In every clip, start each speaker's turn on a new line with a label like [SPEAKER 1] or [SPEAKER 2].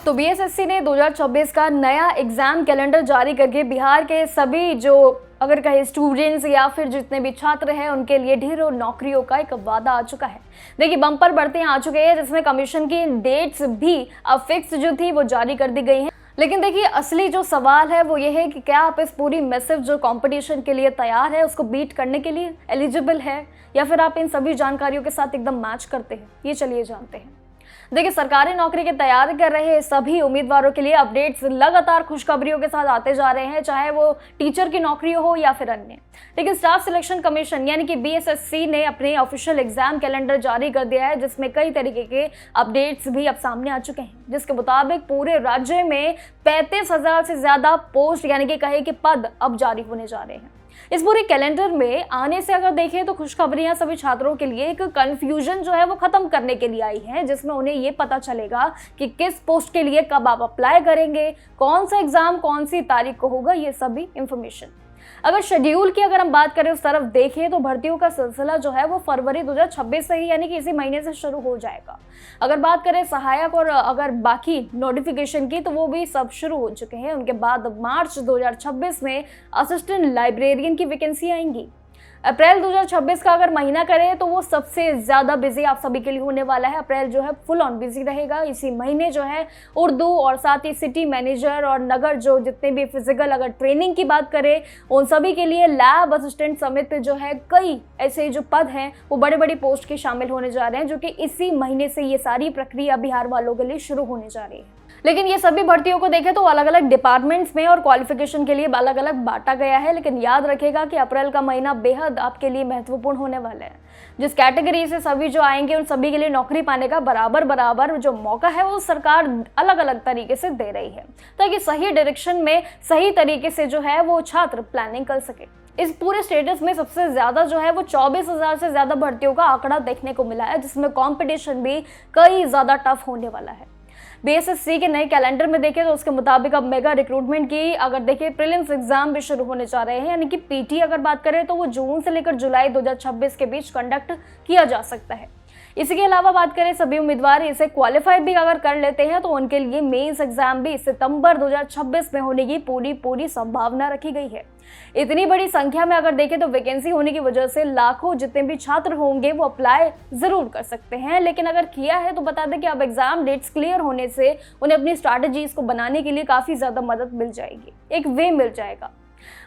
[SPEAKER 1] तो बीएसएससी ने 2024 का नया एग्जाम कैलेंडर जारी करके बिहार के सभी जो अगर कहे स्टूडेंट्स या फिर जितने भी छात्र हैं उनके लिए ढेरों नौकरियों का एक वादा आ चुका है। देखिए बम्पर भर्तियां आ चुके हैं जिसमें कमीशन की डेट्स भी अब फिक्स जो थी वो जारी कर दी गई हैं। लेकिन देखिए असली जो सवाल है वो ये है कि क्या आप इस पूरी मैसिव जो कंपटीशन के लिए तैयार है उसको बीट करने के लिए एलिजिबल है या फिर आप इन सभी जानकारियों के साथ एकदम मैच करते हैं, ये चलिए जानते हैं। देखिए सरकारी नौकरी की तैयारी कर रहे सभी उम्मीदवारों के लिए अपडेट्स लगातार खुशखबरियों के साथ आते जा रहे हैं, चाहे वो टीचर की नौकरी हो या फिर अन्य। लेकिन स्टाफ सिलेक्शन कमीशन यानी कि बीएसएससी ने अपने ऑफिशियल एग्जाम कैलेंडर जारी कर दिया है जिसमें कई तरीके के अपडेट्स भी अब सामने आ चुके हैं, जिसके मुताबिक पूरे राज्य में 35,000 से ज्यादा पोस्ट यानी कि कहे कि पद अब जारी होने जा रहे हैं। इस पूरे कैलेंडर में आने से अगर देखें तो खुशखबरियां सभी छात्रों के लिए एक कंफ्यूजन जो है वो खत्म करने के लिए आई है, जिसमें उन्हें ये पता चलेगा कि किस पोस्ट के लिए कब आप अप्लाई करेंगे, कौन सा एग्जाम कौन सी तारीख को होगा, ये सभी इंफॉर्मेशन। अगर शेड्यूल की अगर हम बात करें उस तरफ देखें तो भर्तियों का सिलसिला जो है वो फरवरी 2026 से ही यानी कि इसी महीने से शुरू हो जाएगा। अगर बात करें सहायक और अगर बाकी नोटिफिकेशन की तो वो भी सब शुरू हो चुके हैं। उनके बाद मार्च 2026 में असिस्टेंट लाइब्रेरियन की वैकेंसी आएंगी। अप्रैल 2026 का अगर महीना करें तो वो सबसे ज़्यादा बिजी आप सभी के लिए होने वाला है। अप्रैल जो है फुल ऑन बिजी रहेगा। इसी महीने जो है उर्दू और साथ ही सिटी मैनेजर और नगर जो जितने भी फिजिकल अगर ट्रेनिंग की बात करें उन सभी के लिए लैब असिस्टेंट समेत जो है कई ऐसे जो पद हैं वो बड़े बड़ी पोस्ट के शामिल होने जा रहे हैं, जो कि इसी महीने से ये सारी प्रक्रिया बिहार वालों के लिए शुरू होने जा रही है। लेकिन ये सभी भर्तियों को देखें तो अलग अलग डिपार्टमेंट्स में और क्वालिफिकेशन के लिए अलग अलग बांटा गया है। लेकिन याद रखेगा कि अप्रैल का महीना बेहद आपके लिए महत्वपूर्ण होने वाला है। जिस कैटेगरी से सभी जो आएंगे उन सभी के लिए नौकरी पाने का बराबर जो मौका है वो सरकार अलग अलग तरीके से दे रही है, ताकि सही डायरेक्शन में सही तरीके से जो है वो छात्र प्लानिंग कर सके। इस पूरे स्टेटस में सबसे ज्यादा जो है वो 24,000 से ज्यादा भर्तियों का आंकड़ा देखने को मिला है, जिसमें कंपटीशन भी कई ज्यादा टफ होने वाला है। बीएसएससी के नए कैलेंडर में देखें तो उसके मुताबिक अब मेगा रिक्रूटमेंट की अगर देखें प्रीलिम्स एग्जाम भी शुरू होने जा रहे हैं, यानी कि पीटी अगर बात करें तो वो जून से लेकर जुलाई 2026 के बीच कंडक्ट किया जा सकता है। इसके अलावा बात करें सभी उम्मीदवार इसे क्वालिफाई भी अगर कर लेते हैं तो उनके लिए मेंस एग्जाम भी सितंबर 2026 में होने की पूरी संभावना रखी गई है। इतनी बड़ी संख्या में अगर देखें तो वैकेंसी होने की वजह से लाखों जितने भी छात्र होंगे वो अप्लाई जरूर कर सकते हैं। लेकिन अगर किया है तो बता दें कि अब एग्जाम डेट्स क्लियर होने से उन्हें अपनी स्ट्रैटेजीज को बनाने के लिए काफी ज्यादा मदद मिल जाएगी, एक वे मिल जाएगा।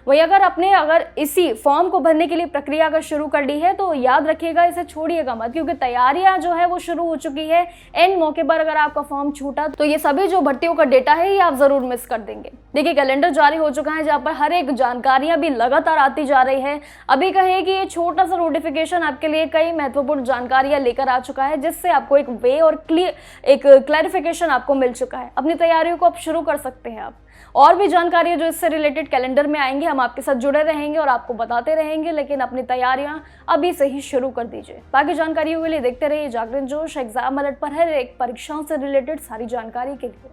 [SPEAKER 1] वही अगर इसी फॉर्म को भरने के लिए प्रक्रिया अगर शुरू कर ली है तो याद रखिएगा इसे छोड़िएगा मत, क्योंकि तैयारियां जो है वो शुरू हो चुकी है। एंड मौके पर अगर आपका फॉर्म छूटा तो ये सभी जो भर्तियों का डेटा है ये आप जरूर मिस कर देंगे। देखिए कैलेंडर जारी हो चुका है जहाँ पर हर एक जानकारियां भी लगातार आती जा रही है। अभी कहे कि ये छोटा सा नोटिफिकेशन आपके लिए कई महत्वपूर्ण जानकारियां लेकर आ चुका है, जिससे आपको एक वे और क्लैरिफिकेशन आपको मिल चुका है। अपनी तैयारियों को आप शुरू कर सकते हैं। आप और भी जानकारियां जो इससे रिलेटेड कैलेंडर में आएंगे हम आपके साथ जुड़े रहेंगे और आपको बताते रहेंगे, लेकिन अपनी तैयारियां अभी से ही शुरू कर दीजिए। बाकी जानकारियों के लिए देखते रहिए जागरण जोश। एग्जाम अलर्ट पर हर एक परीक्षाओं से रिलेटेड सारी जानकारी के लिए।